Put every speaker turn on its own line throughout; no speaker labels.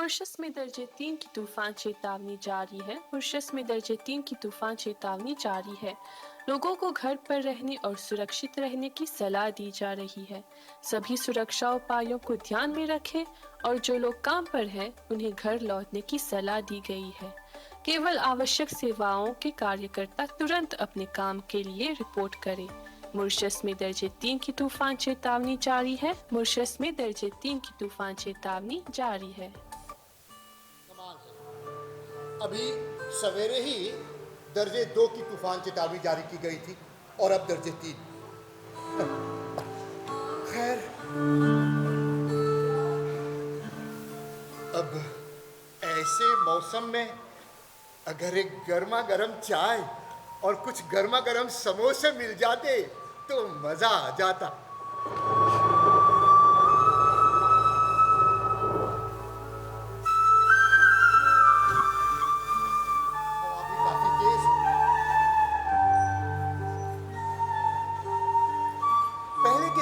Mauritius में दर्जे 3 की तूफान चेतावनी जारी है। मॉरिशस में दर्जे 3 की तूफान चेतावनी जारी है। लोगों को घर पर रहने और सुरक्षित रहने की सलाह दी जा रही है। सभी सुरक्षा उपायों को ध्यान में रखें और जो लोग काम पर हैं उन्हें घर लौटने की सलाह दी गई है। केवल आवश्यक सेवाओं के कार्यकर्ता तुरंत अपने काम के लिए रिपोर्ट करें। मॉरिशस में दर्जे 3 की तूफान चेतावनी जारी है। मॉरिशस में दर्जे 3 की तूफान चेतावनी जारी है।
अभी सवेरे ही दर्जे 2 की तूफान चेतावनी जारी की गई थी और अब दर्जे 3। खैर, अब ऐसे मौसम में अगर एक गर्मा गर्म चाय और कुछ गर्मा गर्म समोसे मिल जाते तो मजा आ जाता।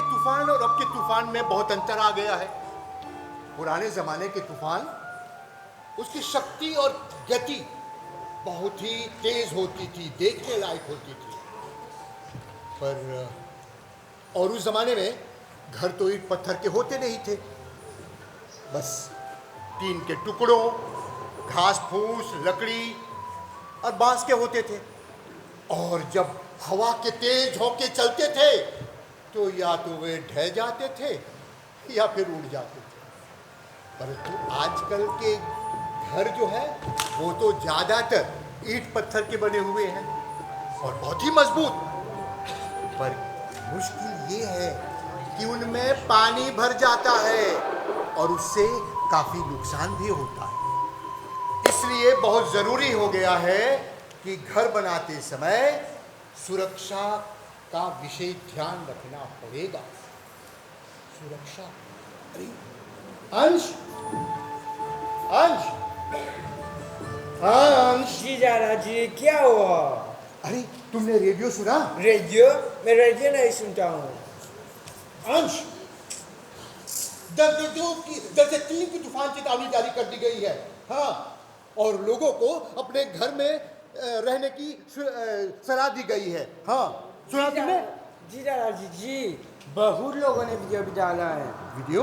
तूफान और अब के तूफान में बहुत अंतर आ गया है। पुराने जमाने के तूफान, उसकी शक्ति और गति बहुत ही तेज होती थी, देखने लायक होती थी। पर और उस जमाने में घर तो ईंट पत्थर के होते नहीं थे, बस टीन के टुकड़ों, घास फूस, लकड़ी और बांस के होते थे। और जब हवा के तेज झोंके चलते थे तो या तो वे ढह जाते थे या फिर उड़ जाते थे। परंतु आजकल के घर जो है वो तो ज़्यादातर ईंट पत्थर के बने हुए हैं और बहुत ही मजबूत। पर मुश्किल ये है कि उनमें पानी भर जाता है और उससे काफ़ी नुकसान भी होता है। इसलिए बहुत ज़रूरी हो गया है कि घर बनाते समय सुरक्षा का विशेष ध्यान रखना पड़ेगा। सुरक्षा। अरे अंश, अंश, अंश।
जी दादा जी, क्या हुआ?
अरे तुमने रेडियो सुना?
रेडियो? मैं रेडियो नहीं सुनता हूँ।
अंश, दर्जे 3 की तूफान चेतावनी जारी कर दी गई है। हाँ, और लोगों को अपने घर में रहने की सलाह दी गई है। हाँ, सुना तुमने?
जी दादा जी, बहुत लोगों ने वीडियो भी डाला है।
वीडियो?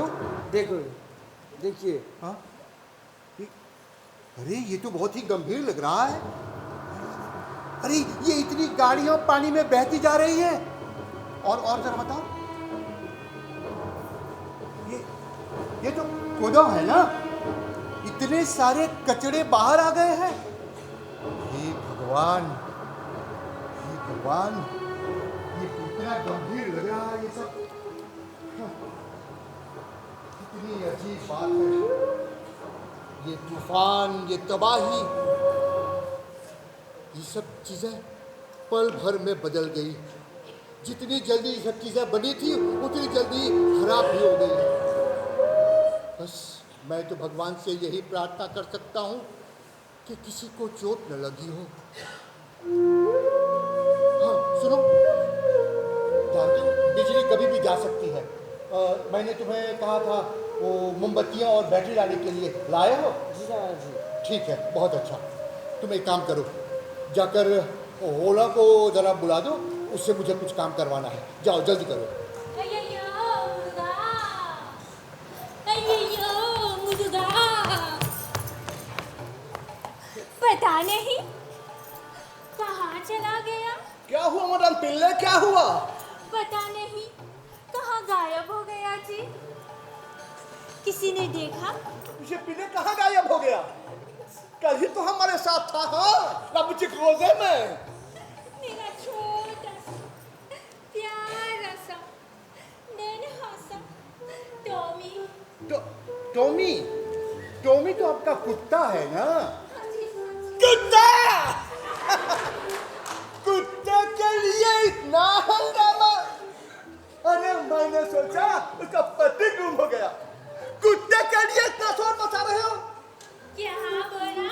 देखो, देखिए।
हाँ, अरे ये तो बहुत ही गंभीर लग रहा है। अरे ये इतनी गाड़ियां पानी में बहती जा रही है। और जरा बताओ, ये तो गोदाम है ना? इतने सारे कचड़े बाहर आ गए हैं। हे भगवान, हे भगवान, ये कितना गंभीर लग रहा है ये सब। कितनी अजीब बात है। ये तूफान, ये तबाही, ये सब चीजें पल भर में बदल गई। जितनी जल्दी ये सब चीजें बनी थी उतनी जल्दी खराब भी हो गई। बस मैं तो भगवान से यही प्रार्थना कर सकता हूँ कि किसी को चोट न लगी हो। हाँ सुनो, जानते हो बिजली कभी भी जा सकती है। मैंने तुम्हें कहा था वो मोमबत्तियाँ और बैटरी लाने के लिए, लाए हो?
जी दादा जी।
ठीक है, बहुत अच्छा। तुम एक काम करो, जाकर ओला को ज़रा बुला दो, उससे मुझे कुछ काम करवाना है। जाओ जल्दी करो।
पता नहीं कहाँ चला गया।
क्या हुआ मदन पिल्ले, क्या हुआ?
पता नहीं कहाँ गायब हो गया जी। किसी ने देखा?
ये पिल्ले कहाँ गायब हो गया? कल ही तो हमारे साथ था। हाँ, रबची रोजे में।
मेरा छोटा सा प्यारा सा नन्हा सा टॉमी।
टॉमी? टॉमी तो आपका कुत्ता है ना?
हाँ जी, हाँ जी।
कुत्ता! कुत्ते के लिए इतना हंगामा? अरे मैंने सोचा उसका पति गुम हो गया। कुत्ते के लिए इतना शोर मचा रहे हो?
क्या बोला?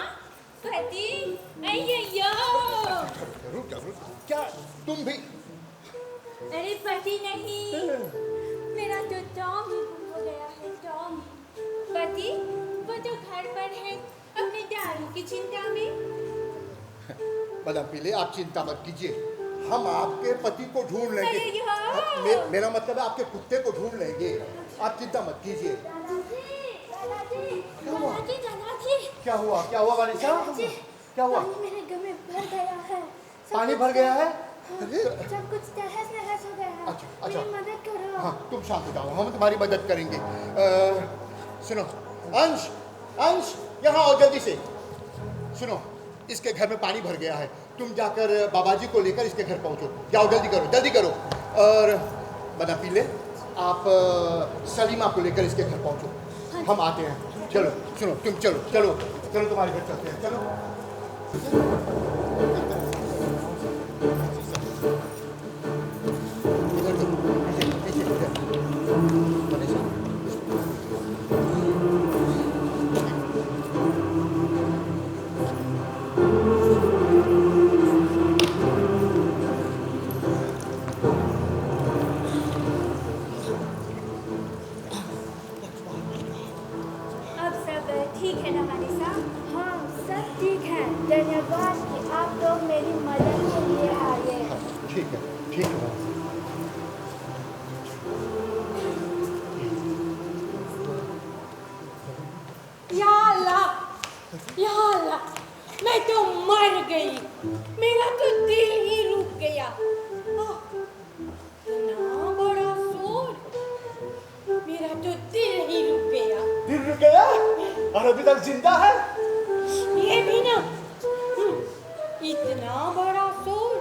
पति? अय्यो!
क्या तुम भी?
अरे पति नहीं, मेरा तो टॉमी गुम हो गया है। टॉमी पति वो तो घर पर आपकी चिंता में।
मदम पीले, आप चिंता मत कीजिए, हम आपके पति को ढूंढ लेंगे।
अरे यार!
मेरा मतलब है आपके कुत्ते को ढूंढ लेंगे, आप चिंता मत कीजिए।
दादाजी,
क्या हुआ वानिसा? क्या हुआ?
पानी मेरे घर में भर गया है।
पानी भर गया है?
सब कुछ तहस नहस हो गया है।
अच्छा।
मेरी मदद करो।
हाँ, तुम शांत हो जाओ, हम तुम्हारी मदद करेंगे। सुनो, अंश, यहाँ आओ जल्दी से। सुनो, इसके घर में पानी भर गया है, तुम जाकर बाबा जी को लेकर इसके घर पहुंचो। जाओ, जल्दी करो। और बना पी ले, आप सलीमा को लेकर इसके घर पहुंचो। हम आते हैं। चलो, सुनो, तुम चलो तुम्हारे घर चलते हैं, चलो।
अब सब ठीक है ना मानिसा? हाँ, सब ठीक है। धन्यवाद कि आप लोग मेरी मदद के लिए आए।
ठीक है।
या अल्लाह, मैं तो मर गई, मेरा तो दिल ही रुक गया। इतना बड़ा शोर, मेरा तो दिल ही रुक गया।
दिल रुक गया और अभी तक जिंदा है?
ये भी ना, इतना बड़ा शोर,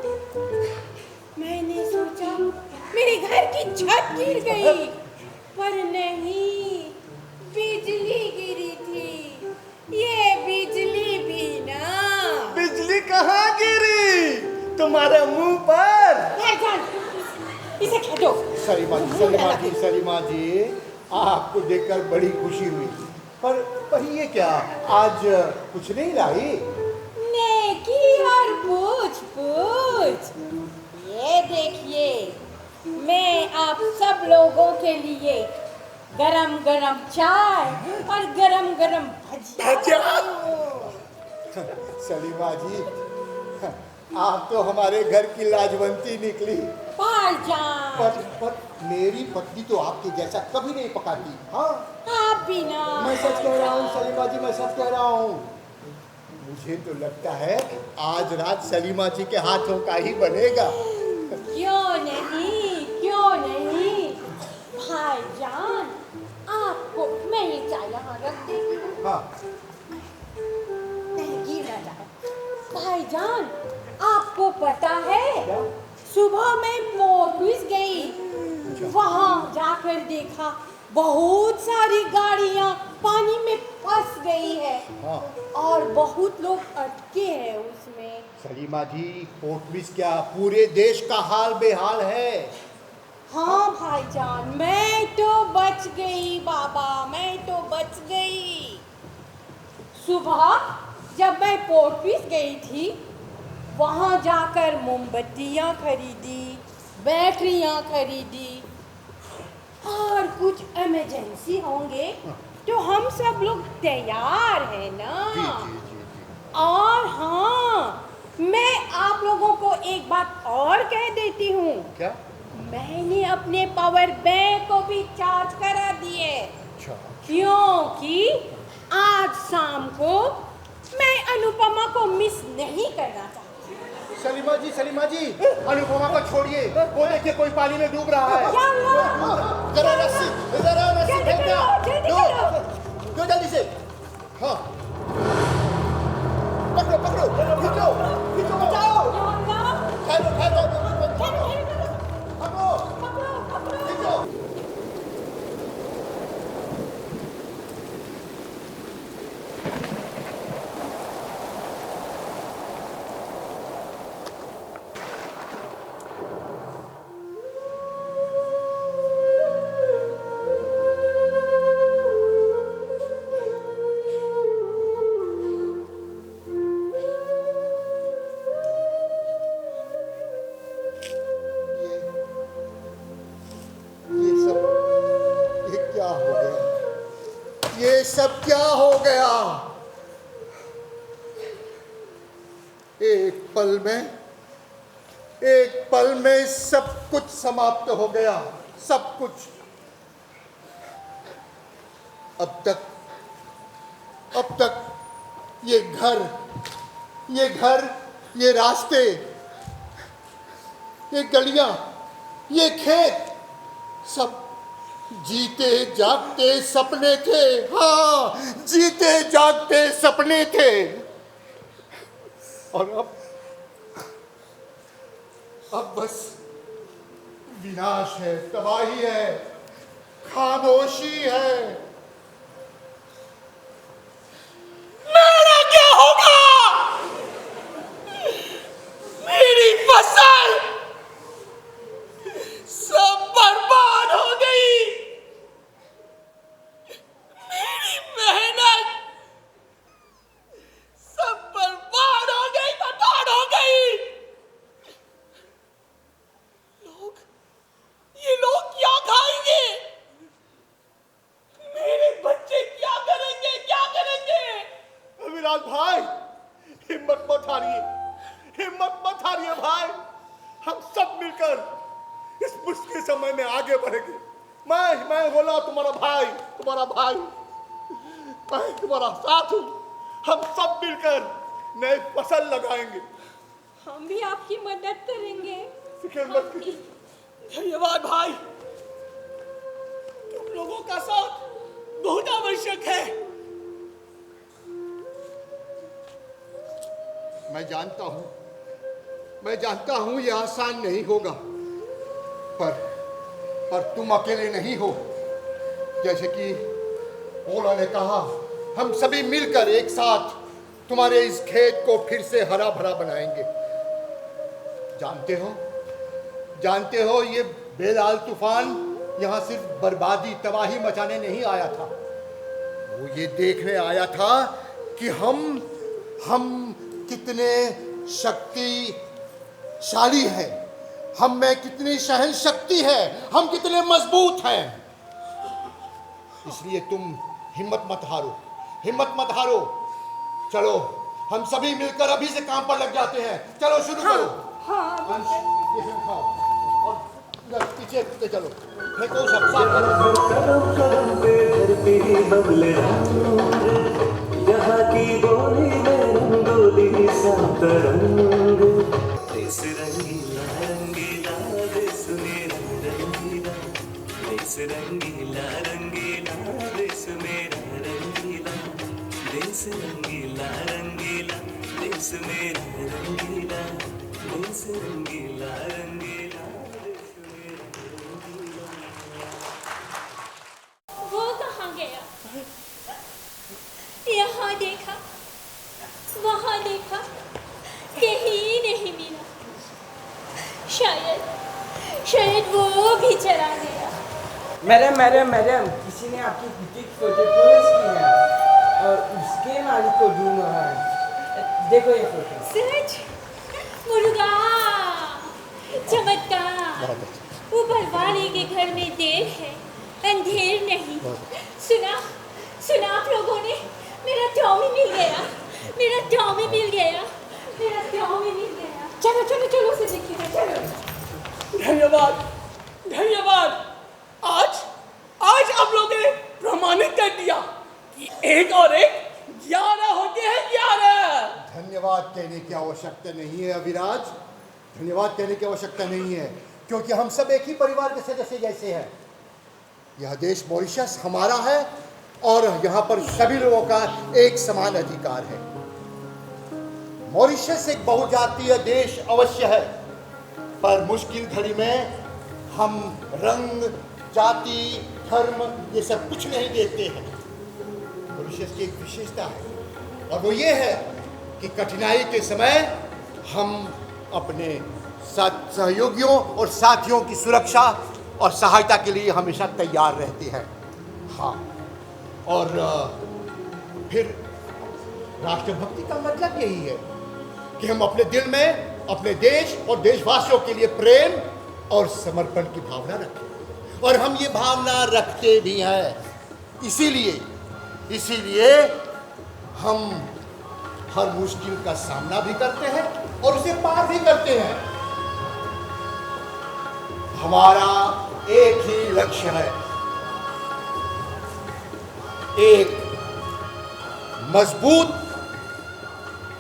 मैंने सोचा मेरे घर की छत गिर गई, पर नहीं, बिजली गिरी थी। ये बिजली भी ना।
बिजली कहाँ गिरी? तुम्हारे मुंह पर।
इसे खेदो।
सलीमा जी, आपको देखकर बड़ी खुशी हुई, पर ये क्या, आज कुछ नहीं लाई?
नेकी और पूछ। ये देखिए, मैं आप सब लोगों के लिए गरम गरम चाय और गरम गरम भजिया।
सलीमा जी, आप तो हमारे घर की लाजवंती निकली।
भाईजान,
पर मेरी पत्नी तो आपके जैसा कभी नहीं पकाती। हाँ,
आप भी ना।
मैं सच कह रहा हूँ सलीमा जी, मैं सच कह रहा हूँ। मुझे तो लगता है आज रात सलीमा जी के हाथों का ही बनेगा।
क्यों नहीं भाईजान, आपको मैं ये चाय यहाँ रख देती हूँ।
हाँ,
नहीं गिरना जाए। भाईजान, आपको पता है,
क्या?
सुबह मैं ऑफिस गई, वहाँ जाकर देखा बहुत सारी गाड़ियाँ पानी में फंस गई है।
हाँ।
और बहुत लोग अटके हैं उसमें।
सलीमा जी, पोर्टमिस क्या, पूरे देश का हाल बेहाल है।
हाँ भाईजान, मैं तो बच गई बाबा, मैं तो बच गई। सुबह जब मैं पोर्टमिस गई थी, वहाँ जाकर मोमबत्तियाँ खरीदी, बैटरियाँ खरीदी, और कुछ इमरजेंसी होंगे तो हम सब लोग तैयार हैं ना।
जी।
और हाँ, मैं आप लोगों को एक बात और कह देती हूँ,
क्या?
मैंने अपने पावर बैंक को भी चार्ज करा दिए,
अच्छा।
क्योंकि आज शाम को मैं अनुपमा को मिस नहीं करना चाहती।
सलीमा जी, अनुपमा को छोड़िए, वो देखिए कोई पानी में डूब रहा है।
या अल्लाह!
जरा रस्सी
जल्दी
फेंक दो।
करो।
दो जल्दी से। हाँ, पकड़ो, खींचो, बचाओ।
या अल्लाह!
ठहरो,
पकड़ो।
खींचो। ये सब क्या हो गया? एक पल में सब कुछ समाप्त हो गया, सब कुछ। अब तक ये घर, ये रास्ते, ये गलियां, ये खेत, सब जीते जागते सपने थे। हाँ, जीते जागते सपने थे। और अब बस विनाश है, तबाही है, खामोशी है।
मेरा क्या होगा? मेरी फसल सब बर्बाद हो गई। मेरी मेहनत सब बर्बाद हो गई, बर्बाद हो गई। ये लोग क्या खाएंगे? मेरे बच्चे क्या करेंगे, क्या करेंगे?
अविनाश भाई, हिम्मत मत हारिए भाई। हम सब मिलकर इस मुश्किल समय में आगे बढ़ेंगे। मैं बोला तुम्हारा भाई, मैं तुम्हारा साथ हूं। हम सब मिलकर नए फसल लगाएंगे।
हम भी आपकी मदद करेंगे।
फिक्र मत कीजिए।
धन्यवाद भाई, तुम लोगों का साथ बहुत आवश्यक है।
मैं जानता हूं यह आसान नहीं होगा, पर तुम अकेले नहीं हो। जैसे कि ओला ने कहा, हम सभी मिलकर एक साथ तुम्हारे इस खेत को फिर से हरा भरा बनाएंगे। जानते हो ये बेलाल तूफान यहाँ सिर्फ बर्बादी, तबाही मचाने नहीं आया था। वो ये देखने आया था कि हम कितने शक्तिशाली हैं, हम में कितनी सहन शक्ति है, हम कितने मजबूत हैं। इसलिए तुम हिम्मत मत हारो। चलो हम सभी मिलकर अभी से काम पर लग जाते हैं। चलो शुरू करो। अंश, ये सब खाओ और इधर पीछे चलो। फेंको सब, साफ करो।
यहाँ की बोली में रंगोली सा तरंग, देश रंगीला रंगीला, देश मेरा रंगीला, देश रंगीला रंगीला, देश मेरा रंगीला, देश रंगीला रंगीला, देश मेरा रंगीला, देश रंगीला रंगीला, देश मेरा रंगीला।
वो कहाँ गया? यहाँ देखा, वहाँ देखा, कहीं नहीं मिला। शायद वो भी चला गया।
मैडम, किसी ने आपकी बुटीक फोटो पोस्ट की है और उसके मालिक को ढूंढ रहा है। देखो ये फोटो।
सच? मुर्गा, चमत्कार। ऊपर वाले के घर में देर है, अंधेर नहीं। सुना आप लोगों ने? मेरा टॉमी मिल गया। चलो उसे देखिए, चलो।
धन्यवाद। आज आप लोगों ने प्रमाणित कर दिया कि 1 और 1 11 होते हैं। 11।
धन्यवाद कहने की आवश्यकता नहीं है अविराज, धन्यवाद कहने की आवश्यकता नहीं है, क्योंकि हम सब एक ही परिवार के सदस्य जैसे हैं। यह देश मॉरिशस हमारा है और यहाँ पर सभी लोगों का एक समान अधिकार है। मॉरिशस एक बहुजातीय देश अवश्य है, पर मुश्किल घड़ी में हम रंग, जाति, धर्म ये सब कुछ नहीं देखते हैं। मॉरिशस की एक विशेषता है और वो ये है कि कठिनाई के समय हम अपने सहयोगियों और साथियों की सुरक्षा और सहायता के लिए हमेशा तैयार रहते हैं। हाँ, और फिर राष्ट्रभक्ति का मतलब यही है कि हम अपने दिल में अपने देश और देशवासियों के लिए प्रेम और समर्पण की भावना रखें, और हम ये भावना रखते भी हैं। इसीलिए हम हर मुश्किल का सामना भी करते हैं और उसे पार भी करते हैं। हमारा एक ही लक्ष्य है, एक मजबूत,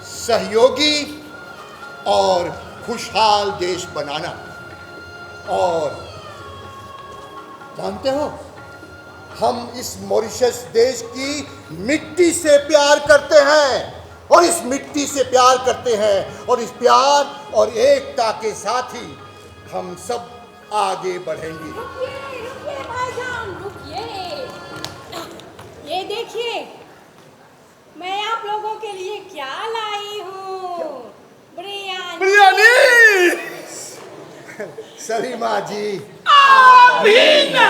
सहयोगी और खुशहाल देश बनाना। और जानते हो, हम इस मॉरिशस देश की मिट्टी से प्यार करते हैं और इस मिट्टी से प्यार करते हैं और इस प्यार और एकता के साथ ही हम सब आगे बढ़ेंगे।
रुकिए भाईजान, रुकिए। ये देखिए, मैं आप लोगों के लिए क्या लाई हूँ। बिरयानी।
सलीमा जी,
अभी ना